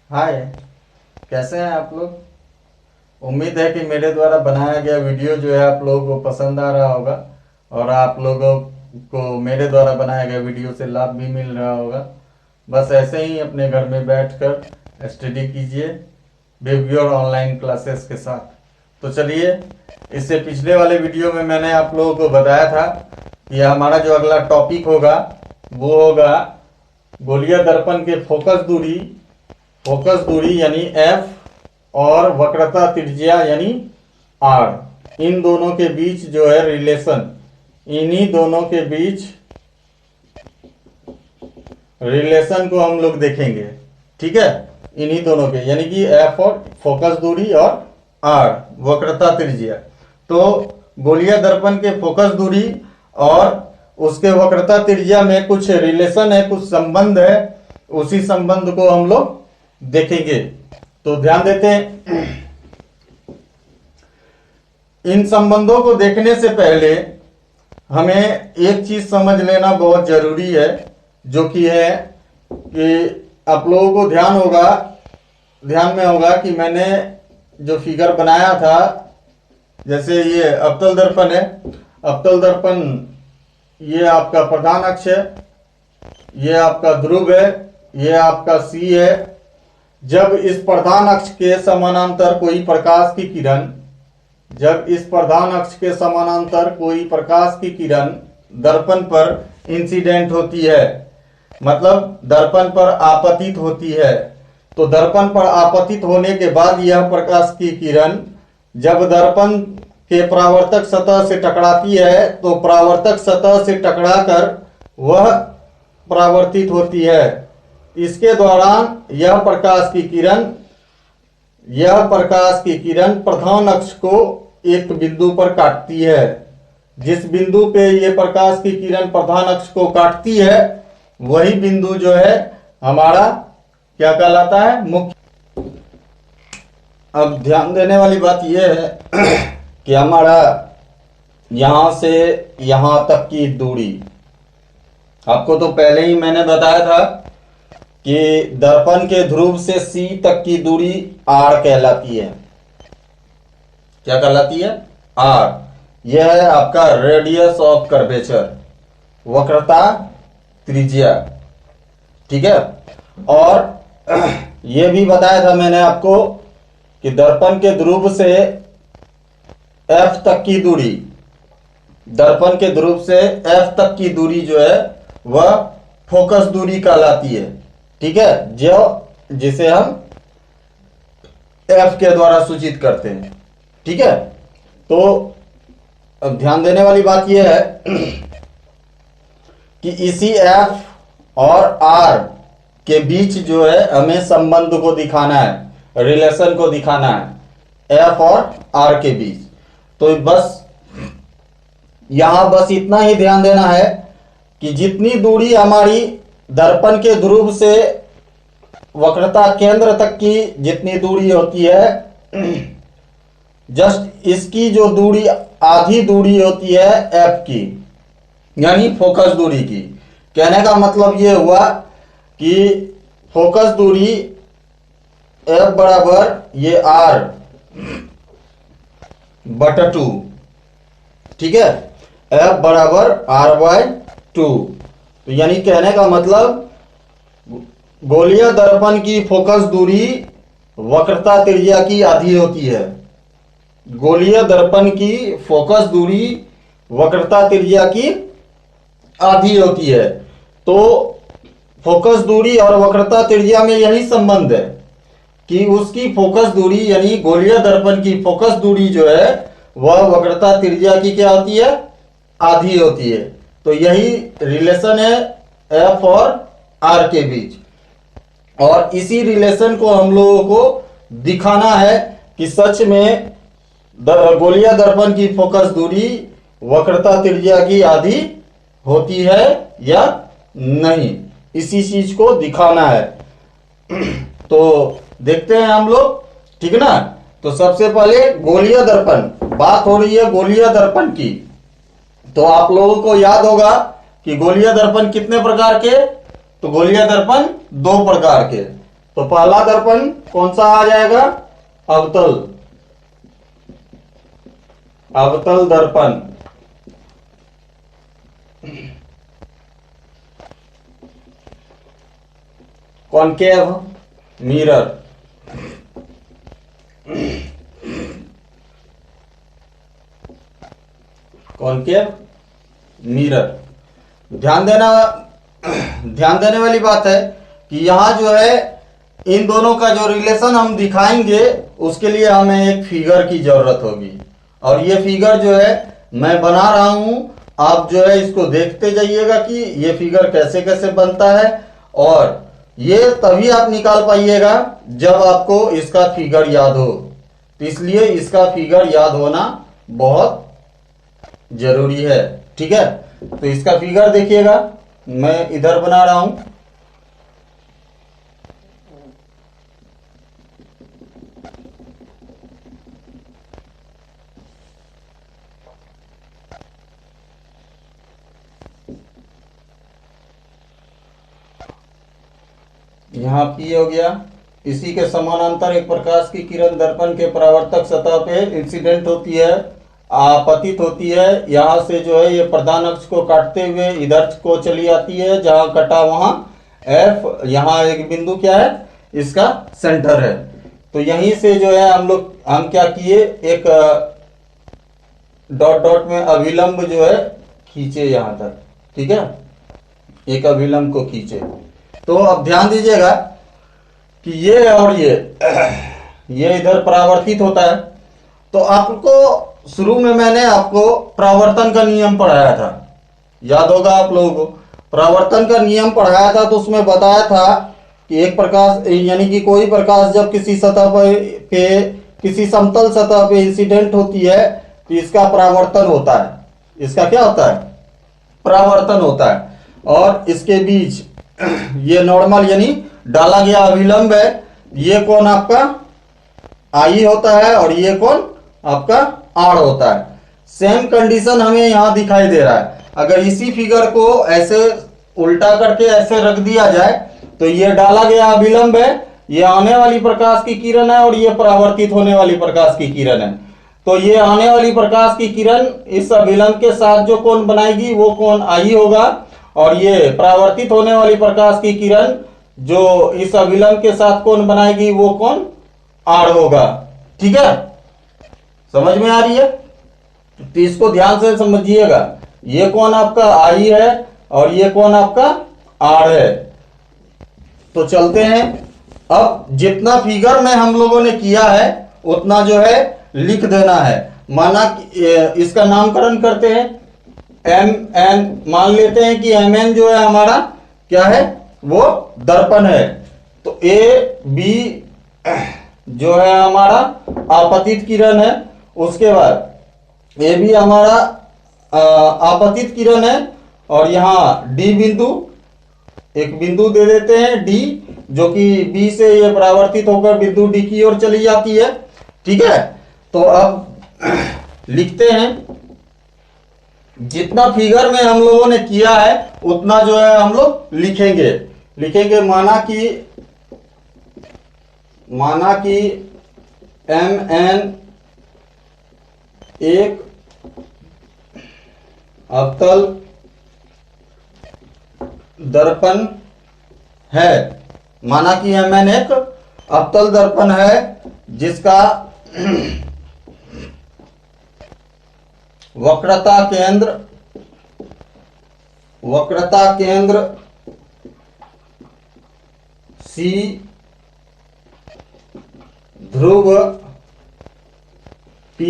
हाय। कैसे हैं आप लोग। उम्मीद है कि मेरे द्वारा बनाया गया वीडियो जो है आप लोगों को पसंद आ रहा होगा और आप लोगों को मेरे द्वारा बनाया गया वीडियो से लाभ भी मिल रहा होगा। बस ऐसे ही अपने घर में बैठकर स्टडी कीजिए बिहेवियर ऑनलाइन क्लासेस के साथ। तो चलिए, इससे पिछले वाले वीडियो में मैंने आप लोगों को बताया था कि हमारा जो अगला टॉपिक होगा वो होगा गोलीय दर्पण के फोकस दूरी यानी एफ और वक्रता त्रिज्या यानी आर, इन दोनों के बीच जो है रिलेशन, इन्हीं दोनों के बीच रिलेशन को हम लोग देखेंगे। ठीक है, इन्हीं दोनों के यानी कि एफ और फोकस दूरी और आर वक्रता त्रिज्या। तो गोलीय दर्पण के फोकस दूरी और उसके वक्रता त्रिज्या में कुछ रिलेशन है, कुछ संबंध है, उसी संबंध को हम लोग देखेंगे। तो ध्यान देते हैं, इन संबंधों को देखने से पहले हमें एक चीज समझ लेना बहुत जरूरी है, जो कि है कि आप लोगों को ध्यान में होगा कि मैंने जो फिगर बनाया था, जैसे ये अवतल दर्पण है, अवतल दर्पण ये आपका प्रधान अक्ष है, ये आपका ध्रुव है, ये आपका सी है। जब इस प्रधान अक्ष के समानांतर कोई प्रकाश की किरण दर्पण पर इंसिडेंट होती है, मतलब दर्पण पर आपतित होती है, तो दर्पण पर आपतित होने के बाद यह प्रकाश की किरण जब दर्पण के परावर्तक सतह से टकराती है तो परावर्तक सतह से टकराकर वह परावर्तित होती है। इसके दौरान यह प्रकाश की किरण प्रधान अक्ष को एक बिंदु पर काटती है। जिस बिंदु पे ये प्रकाश की किरण प्रधान अक्ष को काटती है वही बिंदु जो है हमारा क्या कहलाता है, मुख्य। अब ध्यान देने वाली बात यह है कि हमारा यहां से यहां तक की दूरी, आपको तो पहले ही मैंने बताया था कि दर्पण के ध्रुव से सी तक की दूरी आर कहलाती है। क्या कहलाती है? आर। यह है आपका रेडियस ऑफ कर्वेचर, वक्रता त्रिज्या। ठीक है, और यह भी बताया था मैंने आपको कि दर्पण के ध्रुव से एफ तक की दूरी, दर्पण के ध्रुव से एफ तक की दूरी जो है वह फोकस दूरी कहलाती है। ठीक है, जिसे हम एफ के द्वारा सूचित करते हैं। ठीक है, तो अब ध्यान देने वाली बात यह है कि इसी एफ और आर के बीच जो है हमें संबंध को दिखाना है, रिलेशन को दिखाना है एफ और आर के बीच। तो बस इतना ही ध्यान देना है कि जितनी दूरी हमारी दर्पण के ध्रुव से वक्रता केंद्र तक की जितनी दूरी होती है, जस्ट इसकी जो दूरी आधी दूरी होती है एफ की, यानी फोकस दूरी की। कहने का मतलब यह हुआ कि फोकस दूरी एफ बराबर ये आर बटा 2। ठीक है, एफ बराबर आर बाय 2। तो यानी कहने का मतलब गोलीय दर्पण की फोकस दूरी वक्रता त्रिज्या की आधी होती है। गोलीय दर्पण की फोकस दूरी वक्रता त्रिज्या की आधी होती है। तो फोकस दूरी और वक्रता त्रिज्या में यही संबंध है कि उसकी फोकस दूरी यानी गोलीय दर्पण की फोकस दूरी जो है वह वक्रता त्रिज्या की क्या होती है, आधी होती है। तो यही रिलेशन है एफ और आर के बीच, और इसी रिलेशन को हम लोगों को दिखाना है कि सच में गोलीय दर्पण की फोकस दूरी वक्रता त्रिज्या की आधी होती है या नहीं, इसी चीज को दिखाना है। तो देखते हैं हम लोग, ठीक ना। तो सबसे पहले गोलीय दर्पण, बात हो रही है गोलीय दर्पण की। तो आप लोगों को याद होगा कि गोलीय दर्पण कितने प्रकार के, तो गोलीय दर्पण 2 प्रकार के। तो पहला दर्पण कौन सा आ जाएगा? अवतल, अवतल दर्पण। Concave mirror, concave mirror. ध्यान देने वाली बात है कि यहां जो है इन दोनों का जो रिलेशन हम दिखाएंगे उसके लिए हमें एक फिगर की जरूरत होगी, और ये फिगर जो है मैं बना रहा हूं, आप जो है इसको देखते जाइएगा कि ये फिगर कैसे कैसे बनता है, और ये तभी आप निकाल पाइएगा जब आपको इसका फिगर याद हो। तो इसलिए इसका फिगर याद होना बहुत जरूरी है, ठीक है। तो इसका फिगर देखिएगा, मैं इधर बना रहा हूं। यहां P हो गया। इसी के समानांतर एक प्रकाश की किरण दर्पण के परावर्तक सतह पे इंसिडेंट होती है, आपतित होती है। यहां से जो है ये प्रधान अक्ष को काटते हुए इधर को चली आती है, जहां कटा वहां F, यहां एक बिंदु क्या है? इसका सेंटर है। तो यहीं से जो है हम क्या किए, एक डॉट डॉट में अभिलंब जो है खींचे यहां तक, ठीक है, एक अभिलंब को खींचे। तो अब ध्यान दीजिएगा कि ये और ये इधर परावर्तित होता है। तो आपको शुरू में मैंने आपको परावर्तन का नियम पढ़ाया था, याद होगा आप लोगों को। परावर्तन का नियम पढ़ाया था तो उसमें बताया था कि एक प्रकाश यानी कि कोई प्रकाश जब किसी सतह पे किसी समतल सतह पे इंसिडेंट होती है तो इसका परावर्तन होता है। इसका क्या होता है? परावर्तन होता है। और इसके बीच ये नॉर्मल यानी डाला गया अभिलंब है, ये कोण आपका आई होता है और ये कोण आपका आर होता है। सेम कंडीशन हमें यहां दिखाई दे रहा है। अगर इसी फिगर को ऐसे उल्टा करके ऐसे रख दिया जाए तो ये डाला गया अभिलंब है, ये आने वाली प्रकाश की किरण है और ये परावर्तित होने वाली प्रकाश की किरण है। तो ये आने वाली प्रकाश की किरण इस अभिलंब के साथ जो कोण बनाएगी वो कोण आई होगा, और ये परावर्तित होने वाली प्रकाश की किरण जो इस अभिलंब के साथ कोण बनाएगी वो कोण आर होगा, ठीक है। समझ में आ रही है? तो इसको ध्यान से समझिएगा, ये कोण आपका आई है और ये कोण आपका आर है। तो चलते हैं, अब जितना फिगर में हम लोगों ने किया है उतना जो है लिख देना है। माना इसका नामकरण करते हैं, एम एन मान लेते हैं कि एम एन जो है हमारा क्या है? वो दर्पण है। तो ए बी जो है हमारा आपतित किरण है, उसके बाद ए बी हमारा आपतित किरण है, और यहां डी बिंदु, एक बिंदु दे देते हैं डी, जो कि बी से ये परावर्तित होकर बिंदु डी की ओर चली जाती है, ठीक है। तो अब लिखते हैं, जितना फिगर में हम लोगों ने किया है उतना जो है हम लोग लिखेंगे। माना कि एम एन एक अवतल दर्पण है। माना कि एम एन एक अवतल दर्पण है जिसका वक्रता केंद्र सी, ध्रुव P,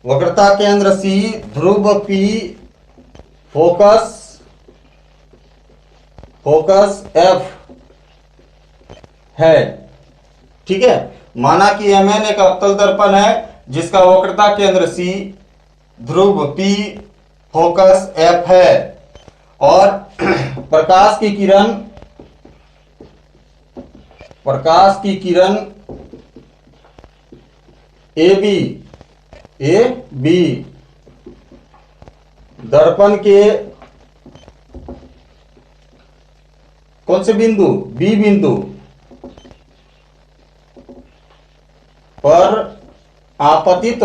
वक्रता केंद्र C, ध्रुव P, फोकस F है, ठीक है। माना कि Mn एक अवतल दर्पण है जिसका वक्रता केंद्र C, ध्रुव P, फोकस F है, और प्रकाश की किरण ए बी दर्पण के कौन से बिंदु, बी बिंदु पर आपतित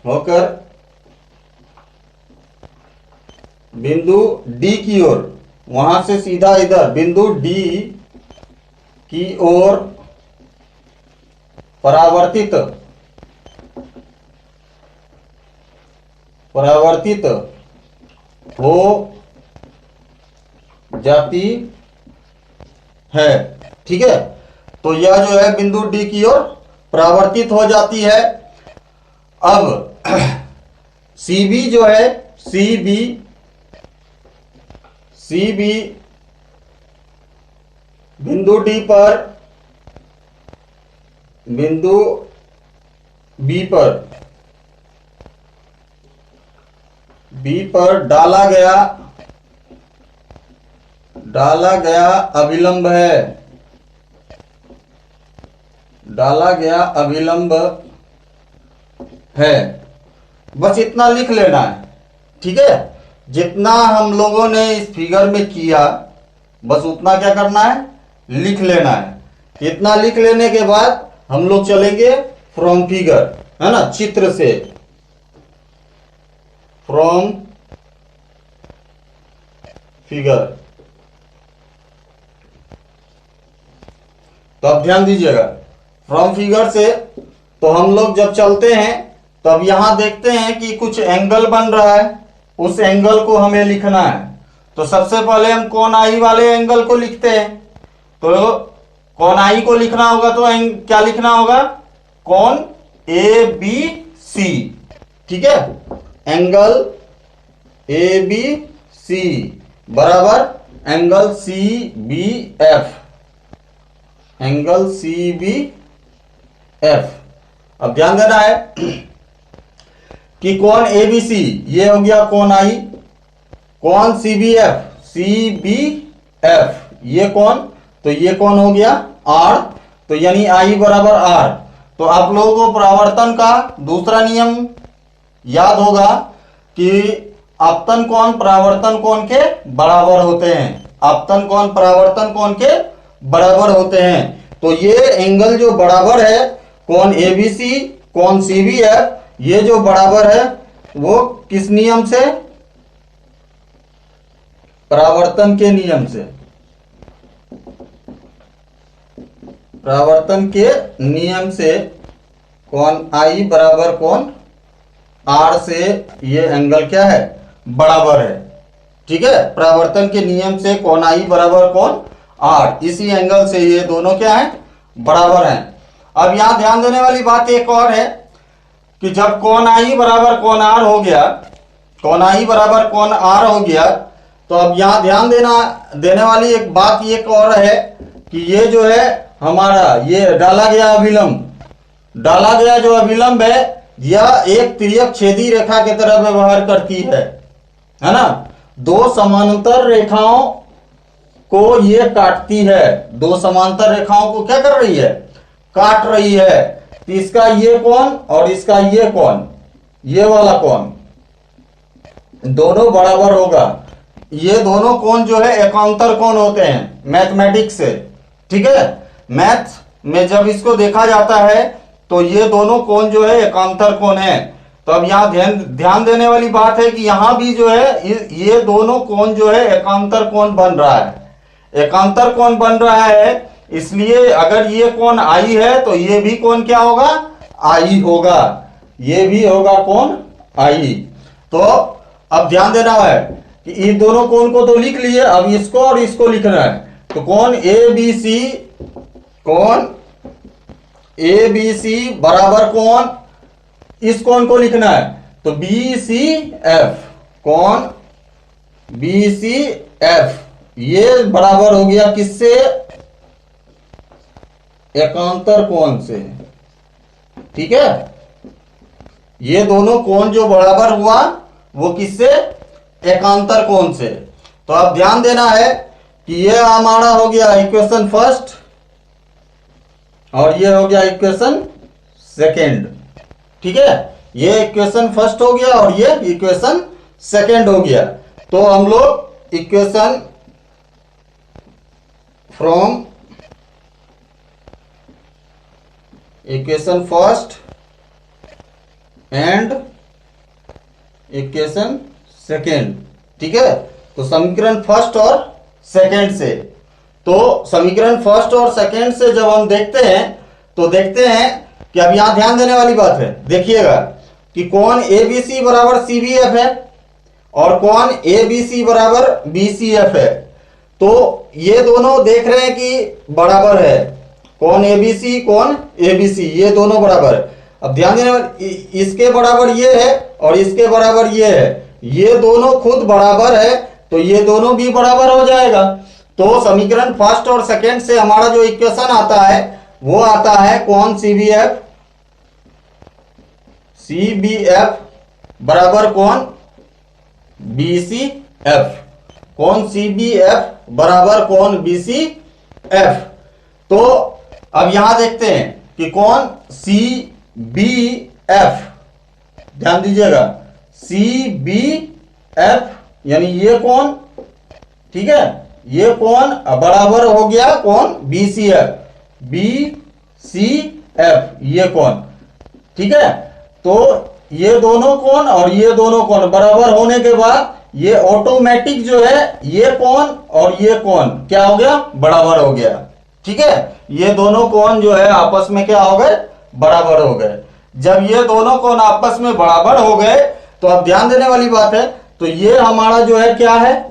होकर बिंदु डी की ओर, वहां से सीधा इधर बिंदु डी की ओर परावर्तित हो जाती है। ठीक है, तो यह जो है बिंदु डी की ओर परावर्तित हो जाती है। अब सीबी जो है, सीबी बिंदु डी पर, बिंदु बी पर डाला गया अभिलंब है, बस इतना लिख लेना है। ठीक है, जितना हम लोगों ने इस फिगर में किया बस उतना क्या करना है, लिख लेना है। इतना लिख लेने के बाद हम लोग चलेंगे फ्रॉम फिगर, है ना, चित्र से, फ्रॉम फिगर। तो अब ध्यान दीजिएगा, फ्रॉम फिगर से तो हम लोग जब चलते हैं तब यहां देखते हैं कि कुछ एंगल बन रहा है, उस एंगल को हमें लिखना है। तो सबसे पहले हम कोण आई वाले एंगल को लिखते हैं। तो कोण आई को लिखना होगा तो क्या लिखना होगा, कोण ए बी सी। ठीक है, एंगल ए बी सी बराबर angle C B F, angle C B F. अब ध्यान देना है कि कोण एबीसी ये हो गया कोण आई, कोण सीबीएफ ये कोण, तो ये कोण हो गया आर, तो यानी आई बराबर आर। तो आप लोगों को परावर्तन का दूसरा नियम याद होगा कि अपतन कोण परावर्तन कोण के बराबर होते हैं, अपतन कोण परावर्तन कोण के बराबर होते हैं। तो ये एंगल जो बराबर है, कोण एबीसी कोण सीबीएफ, ये जो बराबर है वो किस नियम से, परावर्तन के नियम से, परावर्तन के नियम से कोण आई बराबर कोण आर से ये एंगल क्या है, बराबर है। ठीक है, परावर्तन के नियम से कोण आई बराबर कोण आर, इसी एंगल से ये दोनों क्या है, बराबर हैं। अब यहां ध्यान देने वाली बात एक और है कि जब कोण आई बराबर कोण आर हो गया, कोण आई बराबर कोण आर हो गया, तो अब यहां ध्यान देने वाली एक बात एक और है कि ये जो है हमारा ये डाला गया जो अभिलंब है, यह एक तिर्यक छेदी रेखा की तरह व्यवहार करती है ना। दो समांतर रेखाओं को ये काटती है, दो समांतर रेखाओं को क्या कर रही है, काट रही है। तो इसका ये कोण और इसका ये कोण, ये वाला कोण दोनों बराबर होगा। ये दोनों कोण जो है एकांतर कोण होते हैं मैथमेटिक्स से। ठीक है, मैथ में जब इसको देखा जाता है तो ये दोनों कोण जो है एकांतर कोण है। तो अब यहाँ ध्यान देने वाली बात है कि यहां भी जो है ये दोनों कोण जो है एकांतर कोण बन रहा है, एकांतर कोण बन रहा है। इसलिए अगर ये कोण आई है तो ये भी कोण क्या होगा, आई होगा, ये भी होगा कोण आई। तो अब ध्यान देना है कि इन दोनों कोण को तो लिख लिए, अब इसको और इसको लिखना है। तो कोण ए बी सी, कोण ए बी सी बराबर कोण, इस कोण को लिखना है तो बी सी एफ, कोण बी सी एफ ये बराबर हो गया किससे, एकांतर कोण से। ठीक है, ये दोनों कोण जो बराबर हुआ वो किससे, एकांतर कोण से। तो अब ध्यान देना है कि ये हमारा हो गया इक्वेशन फर्स्ट और ये हो गया इक्वेशन सेकेंड। ठीक है, ये इक्वेशन फर्स्ट हो गया और ये इक्वेशन सेकंड हो गया। तो हम लोग equation from equation first and equation second, ठीक है। तो समीकरण फर्स्ट और सेकेंड से, तो समीकरण फर्स्ट और सेकेंड से जब हम देखते हैं तो देखते हैं कि अब यहां ध्यान देने वाली बात है, देखिएगा कि कौन ABC बराबर CBF है और कौन ABC बराबर BCF है। तो ये दोनों देख रहे हैं कि बराबर है, कौन ABC कौन ABC, ये दोनों बराबर है। अब ध्यान देने वाली, इसके बराबर ये है और इसके बराबर ये है, ये दोनों खुद बराबर है तो ये दोनों भी बराबर हो जाएगा। तो समीकरण फर्स्ट और सेकेंड से हमारा जो इक्वेशन आता है वो आता है कौन CBF बराबर कौन BCF, कौन CBF बराबर कौन BCF। तो अब यहां देखते हैं कि कौन CBF, ध्यान दीजिएगा CBF यानी ये कौन, ठीक है, ये कौन बराबर हो गया कौन BCF ये कौन, ठीक है। तो ये दोनों कौन और ये दोनों कौन बराबर होने के बाद ये ऑटोमेटिक जो है ये कौन और ये कौन क्या हो गया, बराबर हो गया, ठीक है। ये दोनों कौन जो है आपस में क्या हो गए, बराबर हो गए। जब ये दोनों कौन आपस में बराबर हो गए तो अब ध्यान देने वाली बात है, तो ये हमारा जो है क्या है,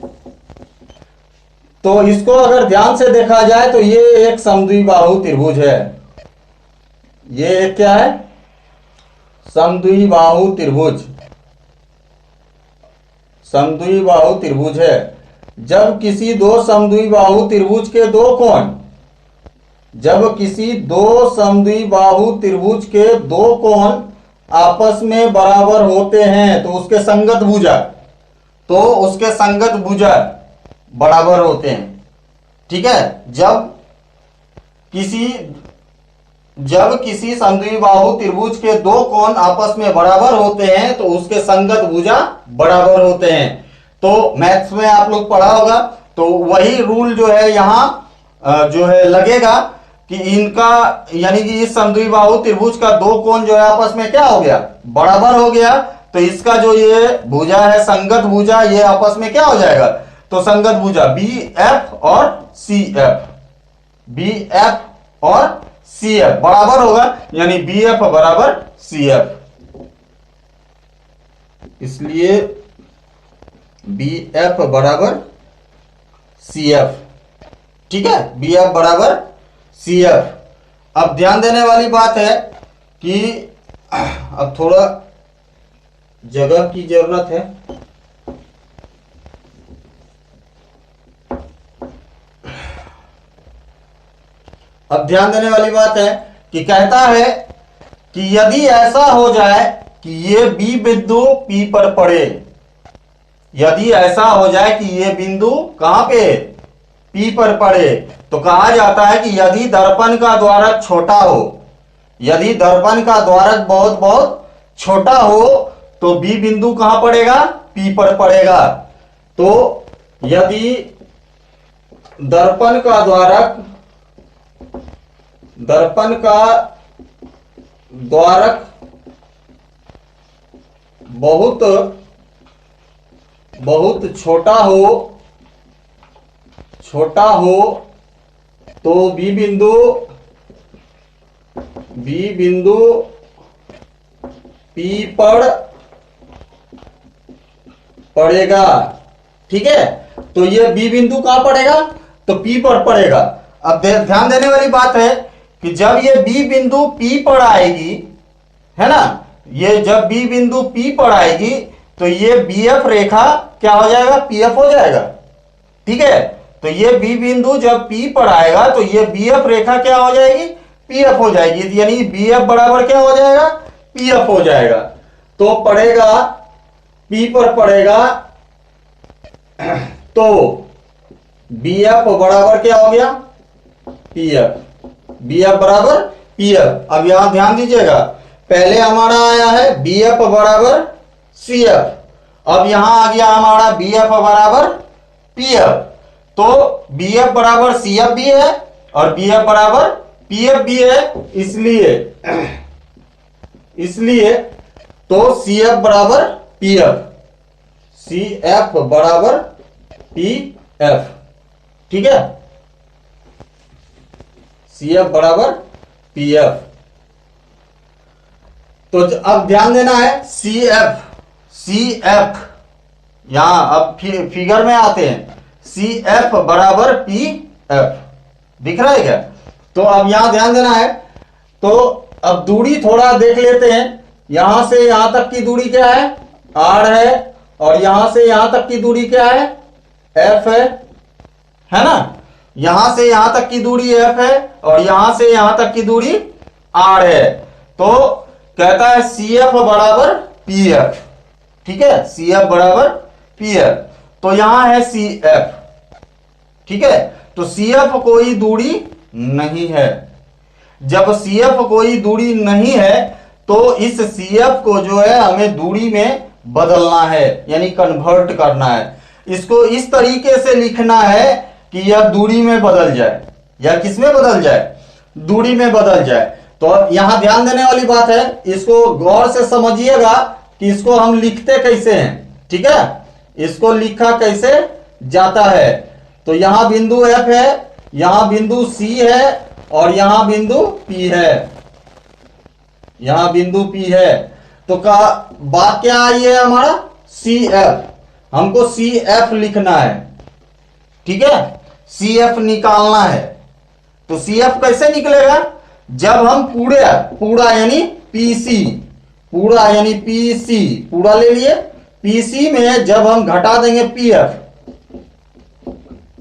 तो इसको अगर ध्यान से देखा जाए तो ये एक समद्विबाहु त्रिभुज है, ये एक क्या है, समद्विबाहु त्रिभुज, समद्विबाहु त्रिभुज है। जब किसी दो समद्विबाहु त्रिभुज के दो कोण, जब किसी दो समद्विबाहु त्रिभुज के दो कोण आपस में बराबर होते हैं तो उसके संगत भुजा, तो उसके संगत भुजा बराबर होते हैं, ठीक है। जब किसी समद्विबाहु त्रिभुज के दो कोण आपस में बराबर होते हैं तो उसके संगत भुजा बराबर होते हैं। तो मैथ्स में आप लोग पढ़ा होगा, तो वही रूल जो है यहां जो है लगेगा कि इनका यानी कि इस समद्विबाहु त्रिभुज का दो कोण जो है आपस में क्या हो गया, बराबर हो गया। तो इसका जो ये भुजा है संगत भुजा, ये आपस में क्या हो जाएगा, तो संगत भुजा BF और CF, BF और CF बराबर होगा, यानी BF बराबर CF, इसलिए BF बराबर CF, ठीक है, BF बराबर CF। अब ध्यान देने वाली बात है कि अब थोड़ा जगह की जरूरत है, अब ध्यान देने वाली बात है कि कहता है कि यदि ऐसा हो जाए कि ये B बिंदु P पर पड़े, यदि ऐसा हो जाए कि ये बिंदु कहां पे P पर पड़े, तो कहा जाता है कि यदि दर्पण का द्वारक छोटा हो, यदि दर्पण का द्वारक बहुत बहुत छोटा हो तो B बिंदु कहां पड़ेगा, P पर पड़ेगा। तो यदि दर्पण का द्वारक बहुत छोटा हो तो B बिंदु P पर पड़ेगा, ठीक है। तो ये B बिंदु कहां पड़ेगा, तो P पर पड़ेगा। अब ध्यान देने वाली बात है कि जब ये B बिंदु P पर आएगी, है ना, ये जब B बिंदु P पर आएगी तो ये BF रेखा क्या हो जाएगा, PF हो जाएगा, ठीक है। तो ये B बिंदु जब P पर आएगा तो ये BF रेखा क्या हो जाएगी, PF हो जाएगी, यानी BF बराबर क्या हो जाएगा, PF हो जाएगा। तो पड़ेगा P पर पड़ेगा, तो BF बराबर क्या हो गया, PF, BF बराबर PF। अब यहां ध्यान दीजिएगा, पहले हमारा आया है बी एफ बराबर सी एफ, अब यहां आ गया हमारा बी एफ बराबर पी एफ। तो बी एफ बराबर सी एफ भी है और बी एफ बराबर पी एफ भी है, इसलिए तो सी एफ बराबर पी एफ, सी एफ बराबर पी एफ। ठीक है, सी एफ बराबर पी एफ। तो अब ध्यान देना है सी एफ यहां अब फिगर में आते हैं, सी एफ बराबर पी एफ, दिख रहा है क्या? तो अब यहां ध्यान देना है। तो अब दूरी थोड़ा देख लेते हैं, यहां से यहां तक की दूरी क्या है? आर है, और यहां से यहां तक की दूरी क्या है? एफ है ना? यहां से यहां तक की दूरी एफ है और यहां से यहां तक की दूरी आर है। तो कहता है सी एफ बराबर पी एफ। ठीक है, सी एफ बराबर पी एफ। तो यहां है सी एफ। ठीक है, तो सी एफ कोई दूरी नहीं है। जब सी एफ कोई दूरी नहीं है तो इस सी एफ को जो है हमें दूरी में बदलना है, यानी कन्वर्ट करना है। इसको इस तरीके से लिखना है कि यह दूरी में बदल जाए, या किस में बदल जाए? दूरी में बदल जाए। तो यहां ध्यान देने वाली बात है, इसको गौर से समझिएगा कि इसको हम लिखते कैसे हैं। ठीक है, इसको लिखा कैसे जाता है। तो यहां बिंदु एफ है, यहां बिंदु सी है और यहां बिंदु पी है, यहां बिंदु पी है। तो का बात क्या आई है हमारा? सी एफ, हमको सी एफ लिखना है। ठीक है, सी एफ निकालना है। तो सी एफ कैसे निकलेगा? जब हम पूरा यानी पीसी, पूरा यानी पीसी, पूरा ले लिए, पीसी में जब हम घटा देंगे पीएफ,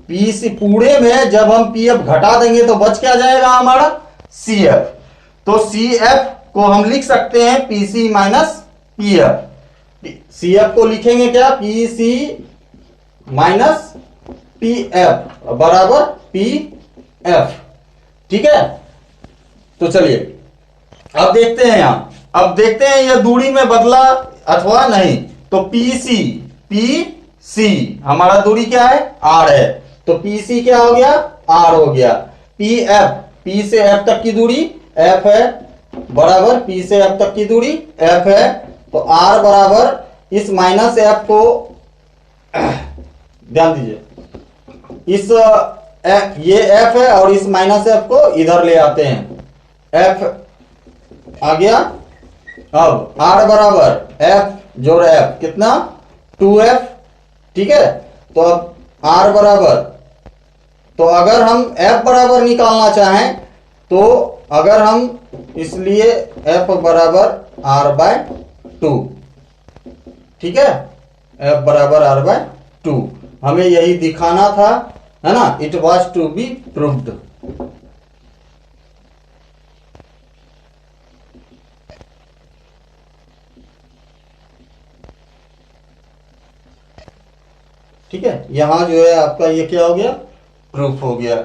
पीसी पूरे में जब हम पीएफ घटा देंगे तो बच क्या जाएगा हमारा? सीएफ। तो सीएफ को हम लिख सकते हैं पीसी माइनस पीएफ। सीएफ को लिखेंगे क्या? पीसी माइनस पीएफ बराबर पीएफ। ठीक है, तो चलिए अब देखते हैं यहां, अब देखते हैं यह दूरी में बदला अथवा नहीं। तो पीसी हमारा दूरी क्या है? आर है। तो पीसी क्या हो गया? आर हो गया। पीएफ, पी से एफ तक की दूरी एफ है, बराबर पी से एफ तक की दूरी एफ है। तो आर बराबर इस माइनस एफ को ध्यान दीजिए, इस ये एफ है और इस माइनस एफ को इधर ले आते हैं, एफ आ गया। अब आर बराबर एफ जोड़ एफ कितना? 2f। ठीक है, तो अब आर बराबर, तो अगर हम f बराबर निकालना चाहें तो अगर हम इसलिए f बराबर r बाय 2, ठीक है, f बराबर r बाय 2 हमें यही दिखाना था, है ना? It was to be proved. ठीक है, यहां जो है आपका ये क्या हो गया? प्रूफ हो गया।